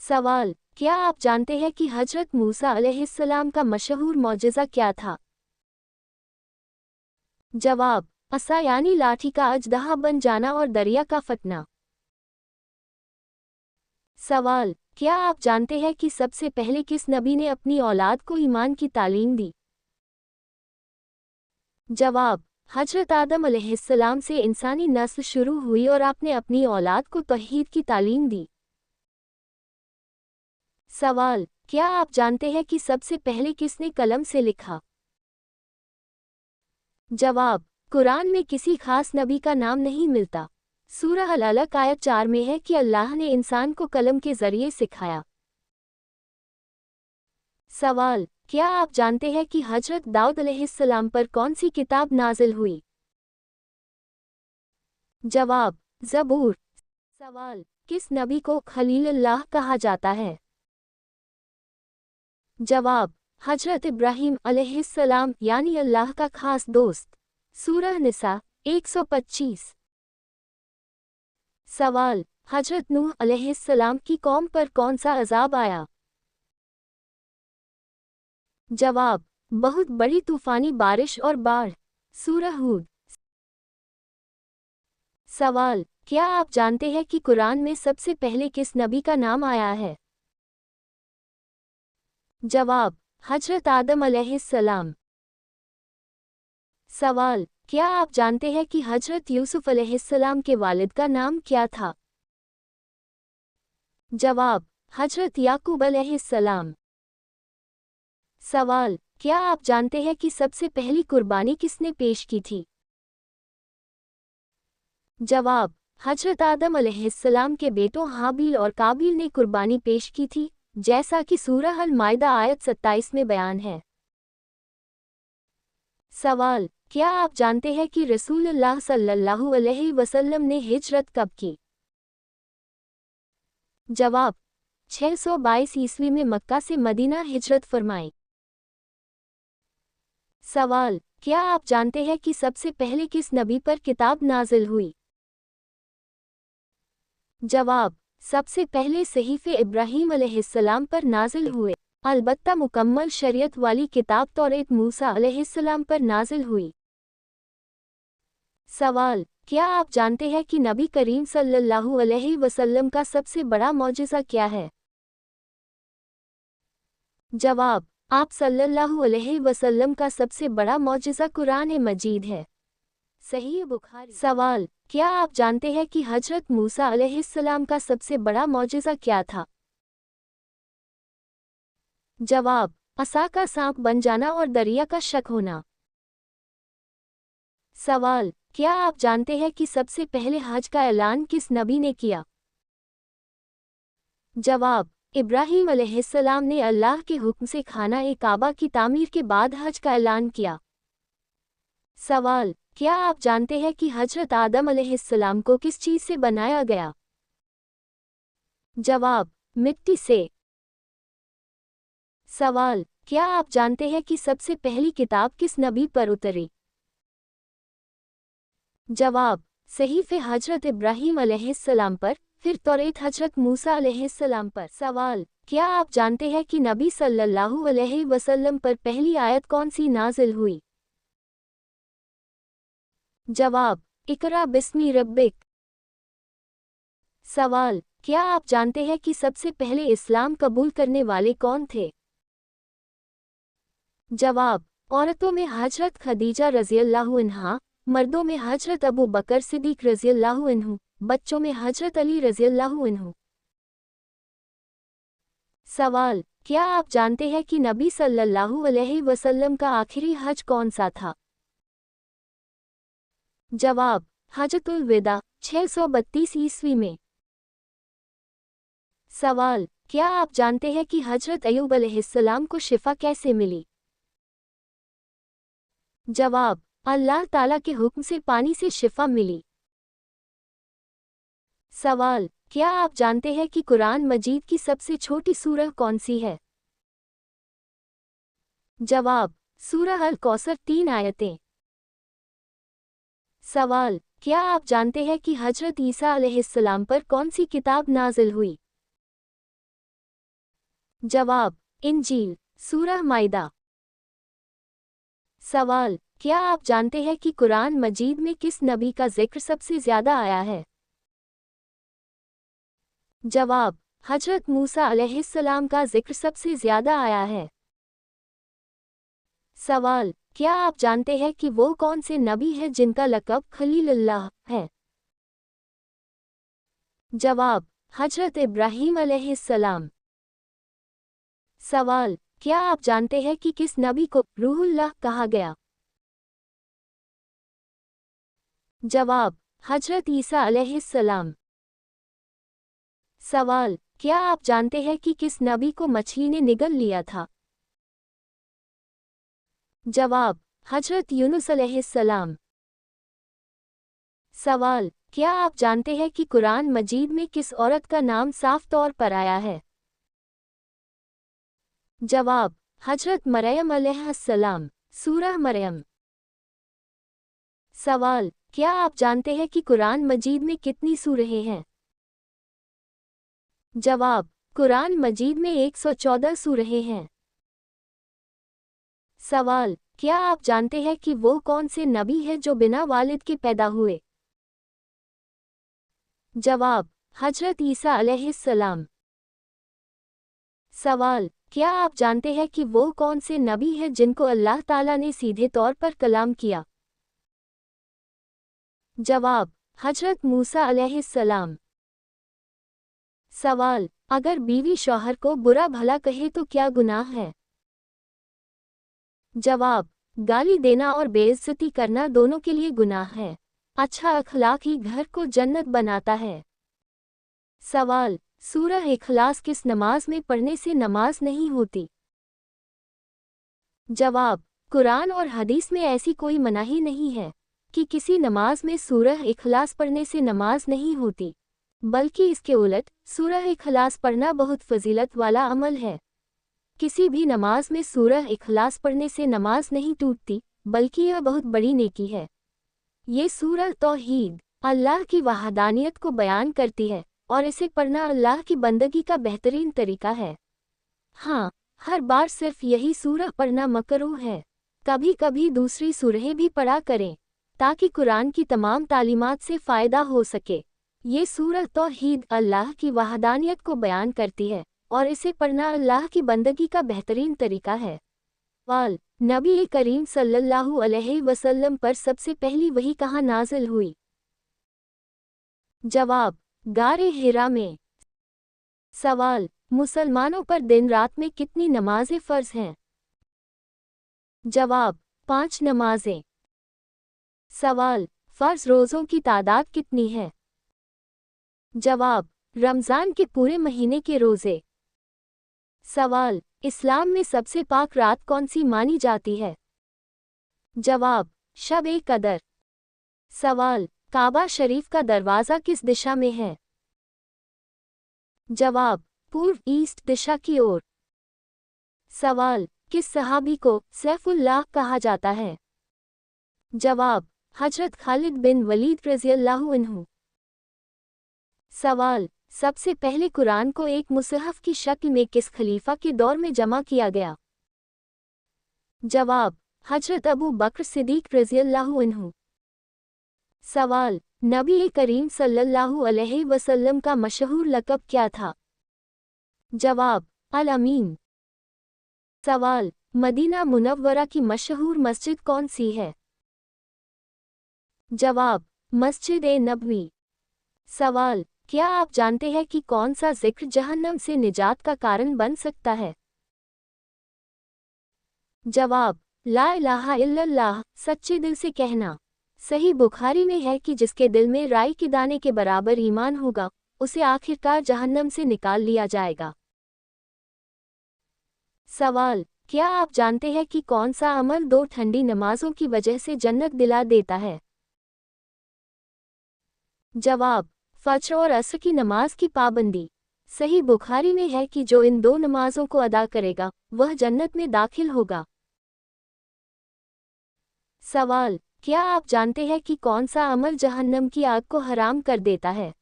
सवाल, क्या आप जानते हैं कि हजरत मूसा अलैहिस्सलाम का मशहूर मौजिज़ा क्या था? जवाब, असा यानी लाठी का अजदहा बन जाना और दरिया का फटना। सवाल, क्या आप जानते हैं कि सबसे पहले किस नबी ने अपनी औलाद को ईमान की तालीम दी? जवाब, हजरत आदम अलैहिस्सलाम से इंसानी नस्ल शुरू हुई और आपने अपनी औलाद को तौहीद की तालीम दी। सवाल, क्या आप जानते हैं कि सबसे पहले किसने कलम से लिखा? जवाब, कुरान में किसी खास नबी का नाम नहीं मिलता। सूरह अल-अलक आयत 4 में है कि अल्लाह ने इंसान को कलम के जरिए सिखाया। सवाल, क्या आप जानते हैं कि हजरत दाऊद अलैहिस्सलाम पर कौन सी किताब नाजिल हुई? जवाब, ज़बूर। सवाल, किस नबी को खलीलुल्लाह कहा जाता है? जवाब, हजरत इब्राहीम अलैहिस्सलाम यानी अल्लाह का खास दोस्त। सूरह निसा 125। सवाल, हजरत नूह अलैहिस्सलाम की कौम पर कौन सा अजाब आया? जवाब, बहुत बड़ी तूफानी बारिश और बाढ़। सूरह हूद। सवाल, क्या आप जानते हैं कि कुरान में सबसे पहले किस नबी का नाम आया है? जवाब, हजरत आदम अलैहिस्सलाम। सवाल, क्या आप जानते हैं कि हजरत यूसुफ अलैहिस्सलाम के वालिद का नाम क्या था? जवाब, हजरत याकूब अलैहिस्सलाम। सवाल, क्या आप जानते हैं कि सबसे पहली कुर्बानी किसने पेश की थी? जवाब, हजरत आदम अलैहिस्सलाम के बेटों हाबिल और काबिल ने कुर्बानी पेश की थी, जैसा कि सूरह अल-माइदा आयत 27 में बयान है। सवाल, क्या आप जानते हैं कि रसूलुल्लाह सल्लल्लाहु अलैहि वसल्लम ने हिजरत कब की? जवाब, 622 ईस्वी में मक्का से मदीना हिजरत फरमाई। सवाल, क्या आप जानते हैं कि सबसे पहले किस नबी पर किताब नाजिल हुई? जवाब, सबसे पहले सहीफ़े इब्राहीम अलैहिस्सलाम पर नाजिल हुए। अलबत्ता मुकम्मल शरीयत वाली किताब तौरेत मूसा अलैहिस्सलाम पर नाजिल हुई। सवाल, क्या आप जानते हैं कि नबी करीम सल्लल्लाहु अलैहि वसल्लम का सबसे बड़ा मौजिज़ा क्या है? जवाब, आप सल्लल्लाहु अलैहि वसल्लम का सबसे बड़ा मौजिज़ा कुरान मजीद है। सही बुखारी। सवाल, क्या आप जानते हैं कि हजरत मूसा अलैहिस्सलाम का सबसे बड़ा मौजिज़ा क्या था? जवाब, असा का सांप बन जाना और दरिया का शक होना। सवाल, क्या आप जानते हैं कि सबसे पहले हज का ऐलान किस नबी ने किया? जवाब, इब्राहीम अलैहिस्सलाम ने अल्लाह के हुक्म से खाना ए काबा की तामीर के बाद हज का ऐलान किया। सवाल, क्या आप जानते हैं कि हजरत आदम अलैहिस्सलाम को किस चीज़ से बनाया गया? जवाब, मिट्टी से। सवाल, क्या आप जानते हैं कि सबसे पहली किताब किस नबी पर उतरी? जवाब, सहीफ़े हजरत इब्राहीम अलैहिस्सलाम पर, फिर तौरेत हजरत मूसा अलैहिस्सलाम पर। सवाल, क्या आप जानते हैं कि नबी सल्लल्लाहु अलैहि वसल्लम पर पहली आयत कौन सी नाजिल हुई? जवाब, इकरा बिस्मी रब्बिक। सवाल, क्या आप जानते हैं कि सबसे पहले इस्लाम कबूल करने वाले कौन थे? जवाब, औरतों में हजरत खदीजा रज़ियल्लाहु अन्हा, मर्दों में हजरत अबू बकर सिद्दीक़ रज़ियल्लाहु अन्हु, बच्चों में हजरत अली रज़ियल्लाहु अन्हु। सवाल, क्या आप जानते हैं कि नबी सल्लल्लाहु अलैहि वसल्लम का आखिरी हज कौन सा था? जवाब, हजतुल विदा 632 ईस्वी में। सवाल, क्या आप जानते हैं कि हजरत अय्यूब अलैहिस्सलाम को शिफा कैसे मिली? जवाब, अल्लाह ताला के हुक्म से पानी से शिफा मिली। सवाल, क्या आप जानते हैं कि कुरान मजीद की सबसे छोटी सूरह कौन सी है? जवाब, सूरह अल कौसर 3 आयतें। सवाल, क्या आप जानते हैं कि हजरत ईसा अलैहिस्सलाम पर कौन सी किताब नाजिल हुई? जवाब, इंजील, सूरह माइदा। सवाल, क्या आप जानते हैं कि कुरान मजीद में किस नबी का जिक्र सबसे ज्यादा आया है? जवाब, हजरत मूसा अलैहिस्सलाम का जिक्र सबसे ज्यादा आया है। सवाल, क्या आप जानते हैं कि वो कौन से नबी हैं जिनका लक़ब खलीलुल्लाह है? जवाब, हजरत इब्राहीम अलैहिस्सलाम। सवाल, क्या आप जानते हैं कि किस नबी को रूहुल्लाह कहा गया? जवाब, हजरत ईसा अलैहिस्सलाम। सवाल, क्या आप जानते हैं कि किस नबी को मछली ने निगल लिया था? जवाब, हजरत यूनुस अलैहिस्सलाम। सवाल, क्या आप जानते हैं कि कुरान मजीद में किस औरत का नाम साफ तौर पर आया है? जवाब, हजरत मरियम अलैहिस्सलाम, सूरह मरियम। सवाल, क्या आप जानते हैं कि कुरान मजीद में कितनी सूरहें हैं? जवाब, कुरान मजीद में 114 सूरहें हैं। सवाल, क्या आप जानते हैं कि वो कौन से नबी हैं जो बिना वालिद के पैदा हुए? जवाब, हजरत ईसा अलैहिस्सलाम। सवाल, क्या आप जानते हैं कि वो कौन से नबी हैं जिनको अल्लाह ताला ने सीधे तौर पर कलाम किया? जवाब, हजरत मूसा अलैहिस्सलाम। सवाल, अगर बीवी शौहर को बुरा भला कहे तो क्या गुनाह है? जवाब, गाली देना और बेइज्जती करना दोनों के लिए गुनाह है। अच्छा अखलाक ही घर को जन्नत बनाता है। सवाल, सूरह इखलास किस नमाज में पढ़ने से नमाज नहीं होती? जवाब, कुरान और हदीस में ऐसी कोई मनाही नहीं है कि किसी नमाज में सूरह इखलास पढ़ने से नमाज नहीं होती, बल्कि इसके उलट सूरह इखलास पढ़ना बहुत फजीलत वाला अमल है। किसी भी नमाज में सूरह इखलास पढ़ने से नमाज नहीं टूटती, बल्कि यह बहुत बड़ी नेकी है। ये सूरह तौहीद, अल्लाह की वहदानियत को बयान करती है और इसे पढ़ना अल्लाह की बंदगी का बेहतरीन तरीका है। हाँ, हर बार सिर्फ यही सूरह पढ़ना मकरूह है। कभी कभी दूसरी सूरहें भी पढ़ा करें, ताकि कुरान की तमाम तालीमात से फ़ायदा हो सके। ये सूरह तौहीद अल्लाह की वहदानियत को बयान करती है और इसे पढ़ना अल्लाह की बंदगी का बेहतरीन तरीका है। सवाल, नबी करीम सल्लल्लाहु अलैहि वसल्लम पर सबसे पहली वही कहाँ नाज़िल हुई? जवाब, गारे हिरा में। सवाल, मुसलमानों पर दिन रात में कितनी नमाजें फ़र्ज हैं? जवाब, 5 नमाजें। सवाल, फ़र्ज रोज़ों की तादाद कितनी है? जवाब, रमज़ान के पूरे महीने के रोज़े। सवाल, इस्लाम में सबसे पाक रात कौन सी मानी जाती है? जवाब, शब-ए-कदर। सवाल, काबा शरीफ का दरवाज़ा किस दिशा में है? जवाब, पूर्व ईस्ट दिशा की ओर। सवाल, किस सहाबी को सैफुल्लाह कहा जाता है? जवाब, हजरत खालिद बिन वलीद रज़ियल्लाहु अन्हु। सवाल, सबसे पहले कुरान को एक मुसहफ की शक्ल में किस खलीफा के दौर में जमा किया गया? जवाब, हजरत अबू बकर सिद्दीक रज़ियल्लाहु अन्हु। सवाल, नबी करीम सल्लल्लाहु अलैहि वसल्लम का मशहूर लक़ब क्या था? जवाब, अल-अमीन। सवाल, मदीना मुनव्वरा की मशहूर मस्जिद कौन सी है? जवाब, मस्जिद-ए-नबवी। सवाल, क्या आप जानते हैं कि कौन सा जिक्र जहन्नम से निजात का कारण बन सकता है? जवाब, ला इलाहा इल्लल्लाह, सच्चे दिल से कहना। सही बुखारी में है कि जिसके दिल में राई के दाने के बराबर ईमान होगा, उसे आखिरकार जहन्नम से निकाल लिया जाएगा। सवाल, क्या आप जानते हैं कि कौन सा अमल 2 ठंडी नमाजों की वजह से जन्नत दिला देता है? जवाब, फज्र और असर की नमाज की पाबंदी। सही बुखारी में है कि जो इन 2 नमाजों को अदा करेगा, वह जन्नत में दाखिल होगा। सवाल, क्या आप जानते हैं कि कौन सा अमल जहन्नम की आग को हराम कर देता है?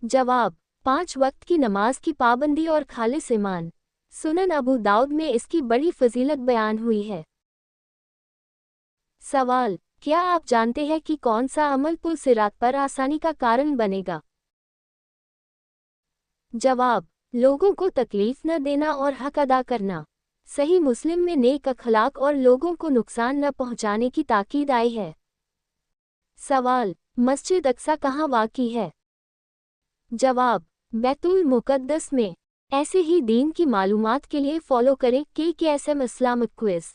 जवाब, 5 वक्त की नमाज की पाबंदी और खालिस ईमान। सुनन अबू दाऊद में इसकी बड़ी फजीलत बयान हुई है। सवाल, क्या आप जानते हैं कि कौन सा अमल पुल सिरात पर आसानी का कारण बनेगा? जवाब, लोगों को तकलीफ न देना और हक अदा करना। सही मुस्लिम में नेक अखलाक और लोगों को नुकसान न पहुंचाने की ताकीद आई है। सवाल, मस्जिद अक्सा कहाँ वाक़ई है? जवाब, बैतुल मुक़द्दस में। ऐसे ही दीन की मालूमात के लिए फॉलो करें KSM इस्लामिक क्विज़।